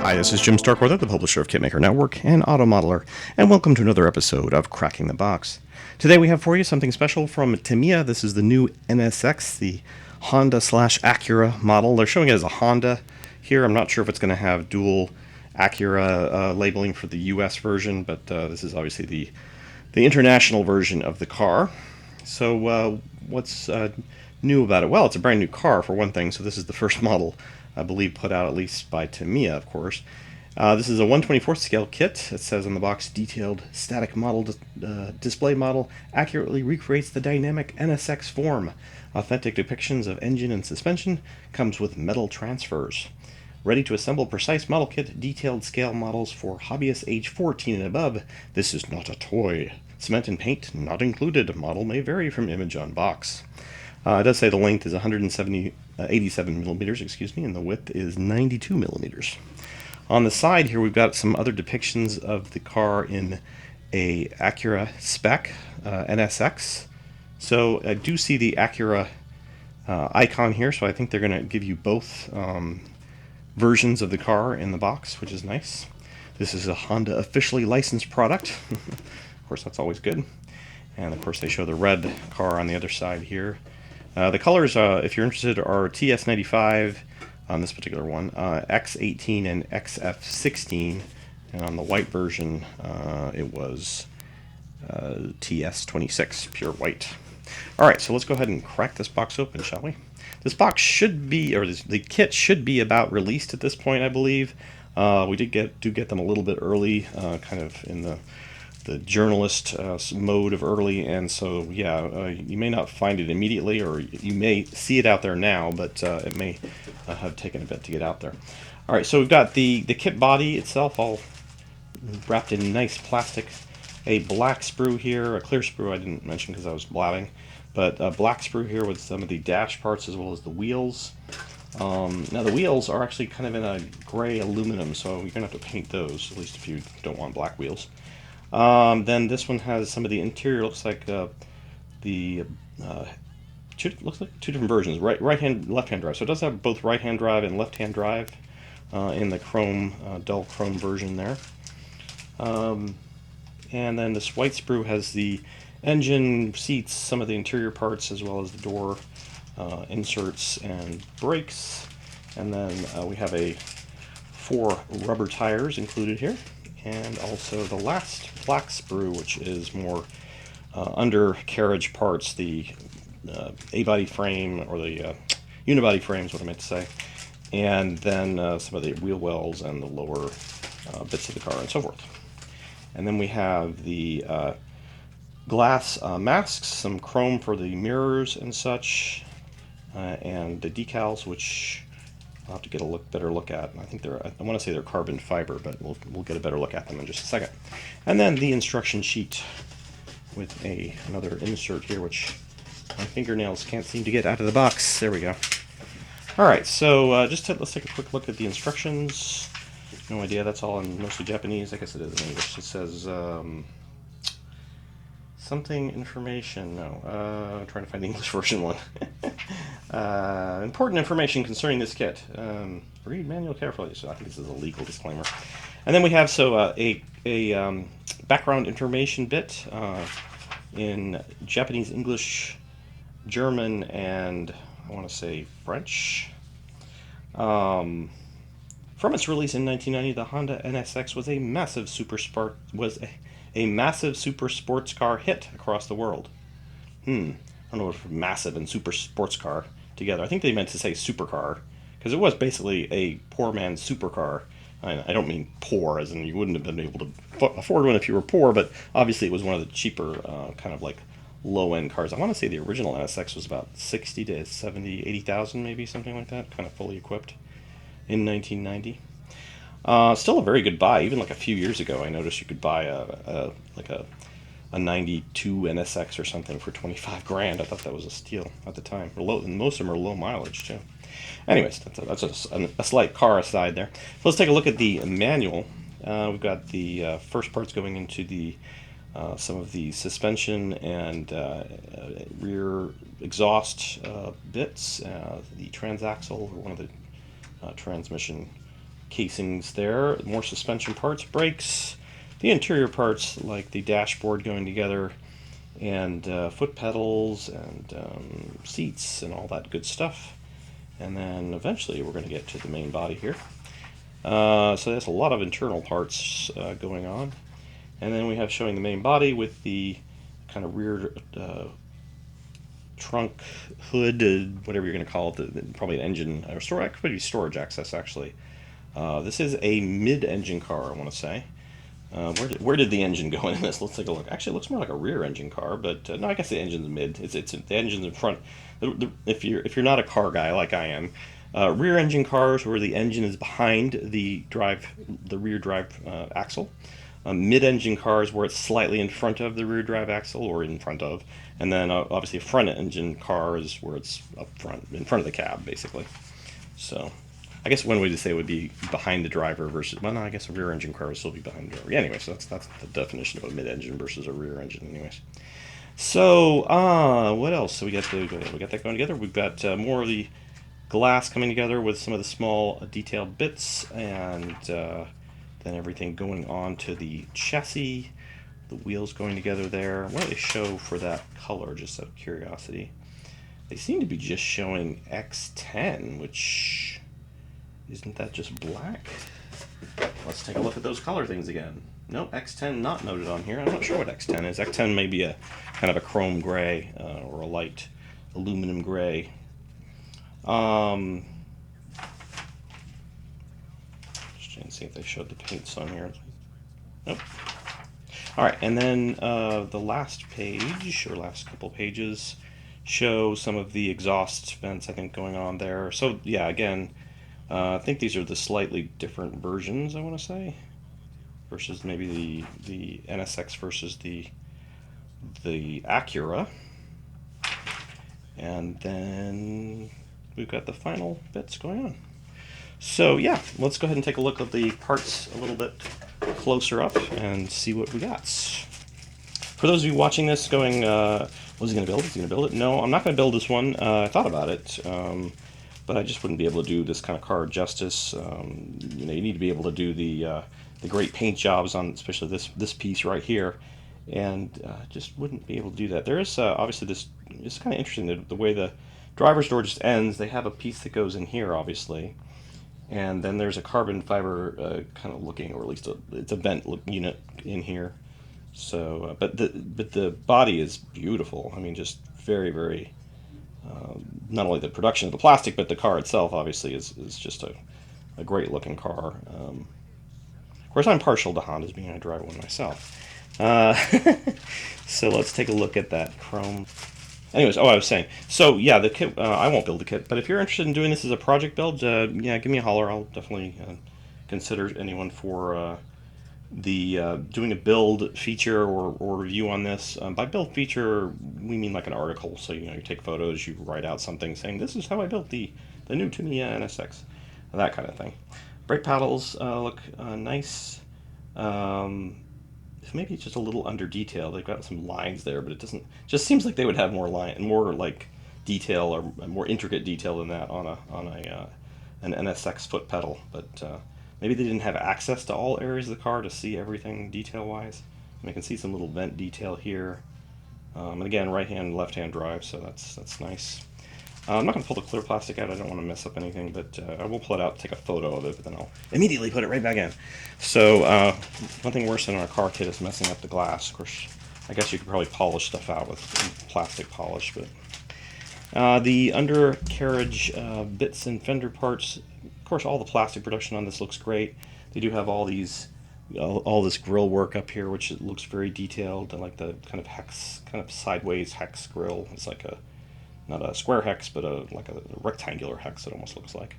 Hi, this is Jim Starkweather, the publisher of Kitmaker Network and Auto Modeler, and welcome to another episode of Cracking the Box. Today we have for you something special from Tamiya. This is the new NSX, the Honda/Acura model. They're showing it as a Honda here. I'm not sure if it's going to have dual Acura labeling for the US version, but this is obviously the international version of the car. So what's new about it? Well, it's a brand new car for one thing, so this is the first model I believe put out at least by Tamiya, of course. This is a 1/24th scale kit. It says on the box, detailed static model display model accurately recreates the dynamic NSX form. Authentic depictions of engine and suspension, comes with metal transfers. Ready to assemble precise model kit, detailed scale models for hobbyists age 14 and above. This is not a toy. Cement and paint not included. Model may vary from image on box. It does say the length is 87 millimeters, and the width is 92 millimeters. On the side here, we've got some other depictions of the car in a Acura spec NSX. So I do see the Acura icon here, so I think they're going to give you both versions of the car in the box, which is nice. This is a Honda officially licensed product. Of course, that's always good. And of course, they show the red car on the other side here. The colors, if you're interested, are TS95 on this particular one, X18 and XF16, and on the white version it was TS26, pure white. Alright, so let's go ahead and crack this box open, shall we? This box should be, or the kit should be about released at this point, I believe. We do get them a little bit early, kind of in the journalist mode of early, and so you may not find it immediately, or you may see it out there now, but it may have taken a bit to get out there. Alright, so we've got the kit body itself all wrapped in nice plastic, a black sprue here, a clear sprue I didn't mention because I was blabbing, but a black sprue here with some of the dash parts as well as the wheels. Now the wheels are actually kind of in a gray aluminum, so you're going to have to paint those, at least if you don't want black wheels. Then this one has some of the interior. Looks like looks like two different versions, right hand, left hand drive. So it does have both right hand drive and left hand drive in the chrome, dull chrome version there. And then this white sprue has the engine, seats, some of the interior parts, as well as the door inserts and brakes. And then we have 4 rubber tires included here. And also the last black sprue, which is more undercarriage parts, the A-body frame, or the unibody frame is what I meant to say, and then some of the wheel wells and the lower bits of the car and so forth. And then we have the glass masks, some chrome for the mirrors and such, and the decals, which I'll have to get a better look at. I think I want to say they're carbon fiber, but we'll get a better look at them in just a second. And then the instruction sheet with another insert here, which my fingernails can't seem to get out of the box. There we go. All right, so let's take a quick look at the instructions. No idea, that's all in mostly Japanese. I guess it is in English. It says something information. No, I'm trying to find the English version one. Important information concerning this kit. Read manual carefully. So I think this is a legal disclaimer. And then we have a background information bit in Japanese, English, German, and I want to say French. From its release in 1990, the Honda NSX was a massive super sports car hit across the world. I don't know if massive and super sports car together. I think they meant to say supercar, because it was basically a poor man's supercar. I don't mean poor as in you wouldn't have been able to afford one if you were poor, but obviously it was one of the cheaper kind of like low-end cars. I want to say the original NSX was about 60 to 70, 80,000 maybe, something like that, kind of fully equipped in 1990. Still a very good buy. Even like a few years ago, I noticed you could buy a 92 NSX or something for 25 grand. I thought that was a steal at the time. Most of them are low mileage too. Anyways, that's a slight car aside there. So let's take a look at the manual. We've got the first parts going into some of the suspension and rear exhaust bits, the transaxle, or one of the transmission casings there, more suspension parts, brakes, the interior parts like the dashboard going together, and foot pedals and seats and all that good stuff. And then eventually we're going to get to the main body here. So there's a lot of internal parts going on. And then we have showing the main body with the kind of rear trunk, hood, whatever you're going to call it, probably an engine, or could be storage access actually. This is a mid-engine car, I want to say. Where did the engine go in this? Let's take a look. Actually, it looks more like a rear engine car, but no, I guess the engine's mid. It's the engine's in front. If you're not a car guy like I am, rear engine cars where the engine is behind the rear drive axle. Mid-engine cars where it's slightly in front of the rear drive axle or in front of, and then obviously a front-engine car is where it's up front, in front of the cab, basically. So, I guess one way to say it would be behind the driver versus, well, no, I guess a rear-engine car would still be behind the driver. Yeah, anyway, so that's the definition of a mid-engine versus a rear engine, anyways. So, what else? So we got that going together. We've got more of the glass coming together with some of the small detailed bits, and then everything going on to the chassis, the wheels going together there. What do they show for that color, just out of curiosity? They seem to be just showing X10, which, isn't that just black? Let's take a look at those color things again. Nope, X10 not noted on here. I'm not sure what X10 is. X10 may be a kind of a chrome gray or a light aluminum gray. Just trying to see if they showed the paints on here. Nope. All right, and then the last page, or last couple pages, show some of the exhaust vents, I think, going on there. So, yeah, again, I think these are the slightly different versions, I want to say, versus maybe the NSX versus the Acura. And then we've got the final bits going on. So yeah, let's go ahead and take a look at the parts a little bit closer up and see what we got. For those of you watching this going, was he going to build it? Is he going to build it? No, I'm not going to build this one. I thought about it, but I just wouldn't be able to do this kind of car justice. You need to be able to do the great paint jobs on, especially this piece right here, and just wouldn't be able to do that. There is obviously this. It's kind of interesting the way the driver's door just ends. They have a piece that goes in here, obviously, and then there's a carbon fiber kind of looking, or at least it's a vent unit in here. So, but the body is beautiful. I mean, just very, very. Not only the production of the plastic, but the car itself, obviously, is just a great looking car. Of course, I'm partial to Hondas, being I drive one myself. So let's take a look at that chrome. Anyways, I was saying, so yeah, the kit, I won't build the kit, but if you're interested in doing this as a project build, yeah, give me a holler. I'll definitely consider anyone for doing a build feature or review on this. By build feature, we mean like an article. So, you take photos, you write out something saying, this is how I built the new Tamiya NSX, that kind of thing. Brake paddles look nice. Maybe it's just a little under detailed. They've got some lines there, but it doesn't. Just seems like they would have more like detail or more intricate detail than that on an NSX foot pedal. But maybe they didn't have access to all areas of the car to see everything detail-wise. And I can see some little vent detail here. And again, right-hand, left-hand drive, so that's nice. I'm not going to pull the clear plastic out. I don't want to mess up anything, but I will pull it out, take a photo of it, but then I'll immediately put it right back in. So one thing worse than a car kit is messing up the glass. Of course, I guess you could probably polish stuff out with plastic polish, but the undercarriage bits and fender parts, of course, all the plastic production on this looks great. They do have all these, all this grill work up here, which it looks very detailed, and like the kind of sideways hex grill. It's like not a square hex, but like a rectangular hex, it almost looks like.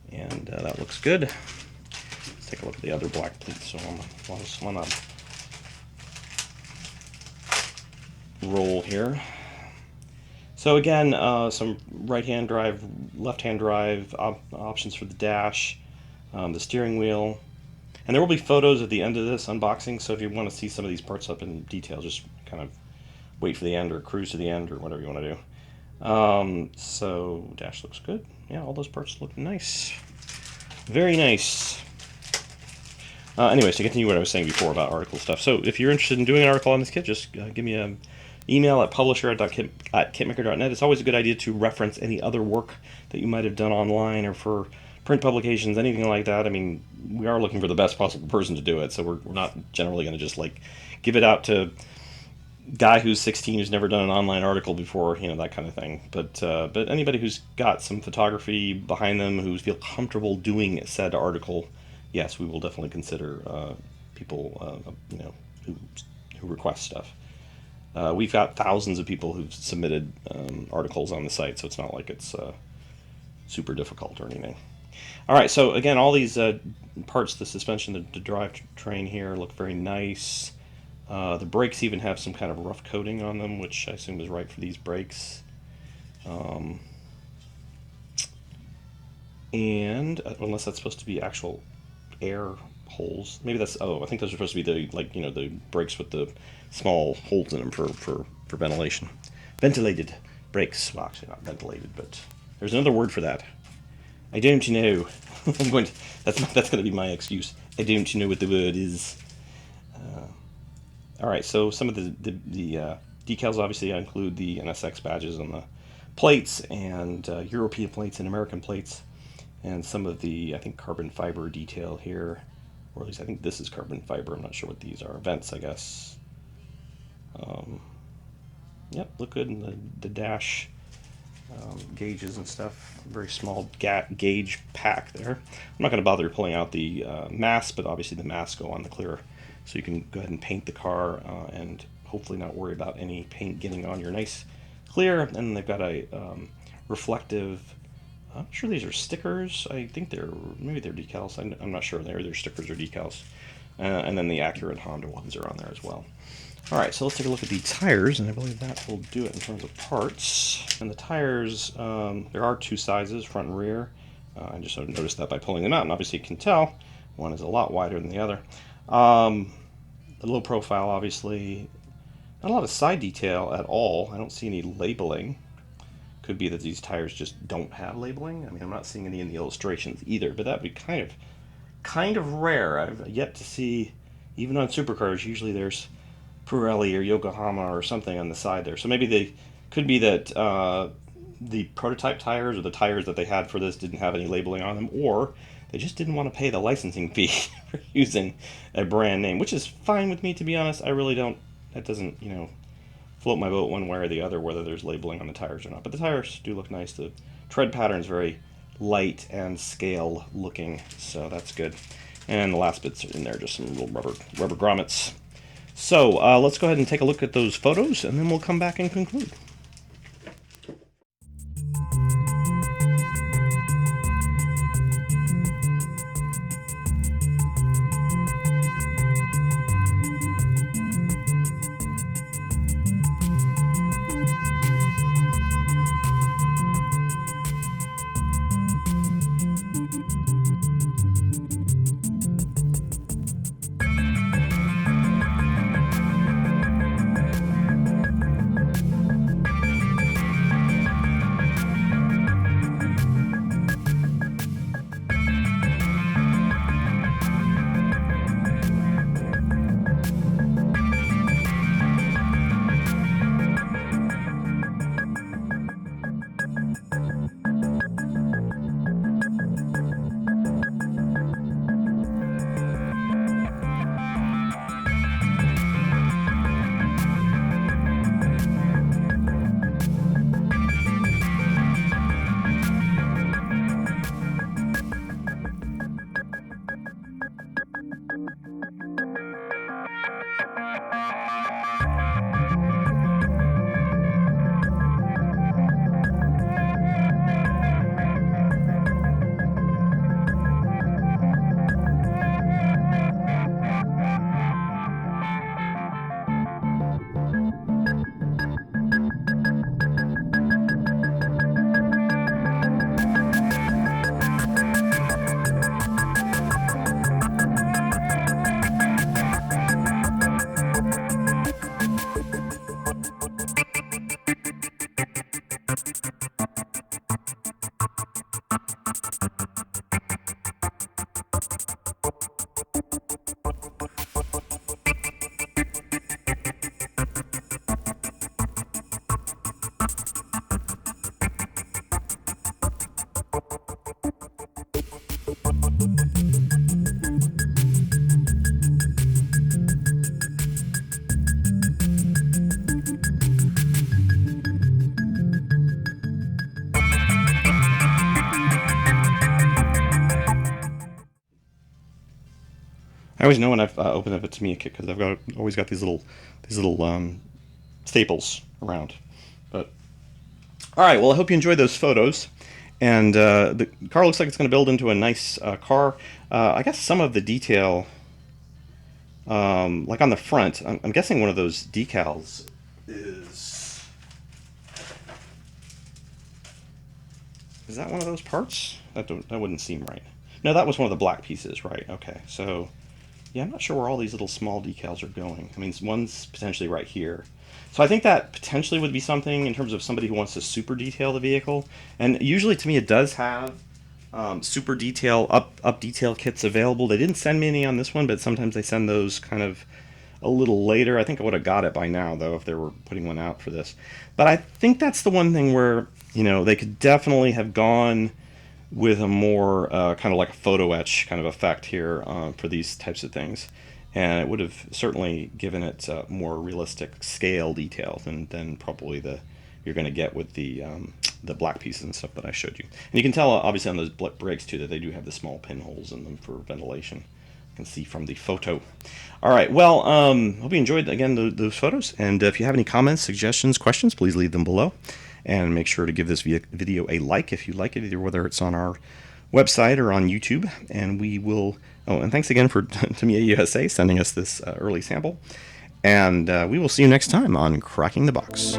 And that looks good. Let's take a look at the other black pleats on a roll here. So again, some right-hand drive, left-hand drive options for the dash, the steering wheel. And there will be photos at the end of this unboxing, so if you want to see some of these parts up in detail, just kind of wait for the end or cruise to the end or whatever you want to do. So dash looks good. Yeah, all those parts look nice. Very nice. Anyways, to continue what I was saying before about article stuff. So if you're interested in doing an article on this kit, just give me an email at publisher@kitmaker.net. It's always a good idea to reference any other work that you might have done online or for print publications, anything like that. I mean, we are looking for the best possible person to do it, so we're not generally going to just like give it out to guy who's 16 who's never done an online article before, that kind of thing. But anybody who's got some photography behind them, who feel comfortable doing said article, yes, we will definitely consider people, who request stuff. We've got thousands of people who've submitted articles on the site, so it's not like it's super difficult or anything. All right, so again, all these parts, the suspension, the drivetrain here look very nice. The brakes even have some kind of rough coating on them, which I assume is right for these brakes. And unless that's supposed to be actual air holes, maybe that's. Oh, I think those are supposed to be the brakes with the small holes in them for ventilation. Ventilated brakes. Well, actually not ventilated, but there's another word for that. I don't know. That's going to be my excuse. I don't know what the word is. All right, so some of the decals obviously include the NSX badges on the plates and European plates and American plates, and some of the, I think, carbon fiber detail here, or at least I think this is carbon fiber. I'm not sure what these are. Vents, I guess. Yep, look good in the dash gauges and stuff. Very small gauge pack there. I'm not going to bother pulling out the masks, but obviously the masks go on the clear. So you can go ahead and paint the car and hopefully not worry about any paint getting on your nice clear. And they've got a reflective, I'm sure these are stickers. I think maybe they're decals. I'm not sure they're stickers or decals. And then the Acura and Honda ones are on there as well. All right, so let's take a look at the tires, and I believe that will do it in terms of parts. And the tires, there are two sizes, front and rear. I just noticed that by pulling them out, and obviously you can tell one is a lot wider than the other. The low profile, obviously, not a lot of side detail at all. I don't see any labeling. Could be that these tires just don't have labeling. I mean, I'm not seeing any in the illustrations either, but that'd be kind of rare. I've yet to see, even on supercars, usually there's Pirelli or Yokohama or something on the side there. So maybe they could be that the prototype tires or the tires that they had for this didn't have any labeling on them, or they just didn't want to pay the licensing fee for using a brand name, which is fine with me, to be honest. I really don't, that doesn't, float my boat one way or the other, whether there's labeling on the tires or not. But the tires do look nice. The tread pattern is very light and scale looking, so that's good. And the last bits are in there, just some little rubber grommets. So let's go ahead and take a look at those photos, and then we'll come back and conclude. always know when I've opened up a Tamiya kit because I've always got these little staples around. But all right, well, I hope you enjoyed those photos. And the car looks like it's going to build into a nice car. I guess some of the detail, like on the front, I'm guessing one of those decals is that one of those parts? That wouldn't seem right. No, that was one of the black pieces, right? Okay, so yeah, I'm not sure where all these little small decals are going. I mean, one's potentially right here. So I think that potentially would be something in terms of somebody who wants to super detail the vehicle. And usually, to me, it does have super detail up detail kits available. They didn't send me any on this one, but sometimes they send those kind of a little later. I think I would have got it by now, though, if they were putting one out for this. But I think that's the one thing where, you know, they could definitely have gone with a more kind of like a photo etch kind of effect here for these types of things. And it would have certainly given it more realistic scale detail than probably you're going to get with the black pieces and stuff that I showed you. And you can tell, obviously, on those brakes, too, that they do have the small pinholes in them for ventilation. You can see from the photo. All right, well, hope you enjoyed, again, those photos. And if you have any comments, suggestions, questions, please leave them below. And make sure to give this video a like if you like it, either whether it's on our website or on YouTube. And we will... Oh, and thanks again for Tamiya USA sending us this early sample. And we will see you next time on Cracking the Box.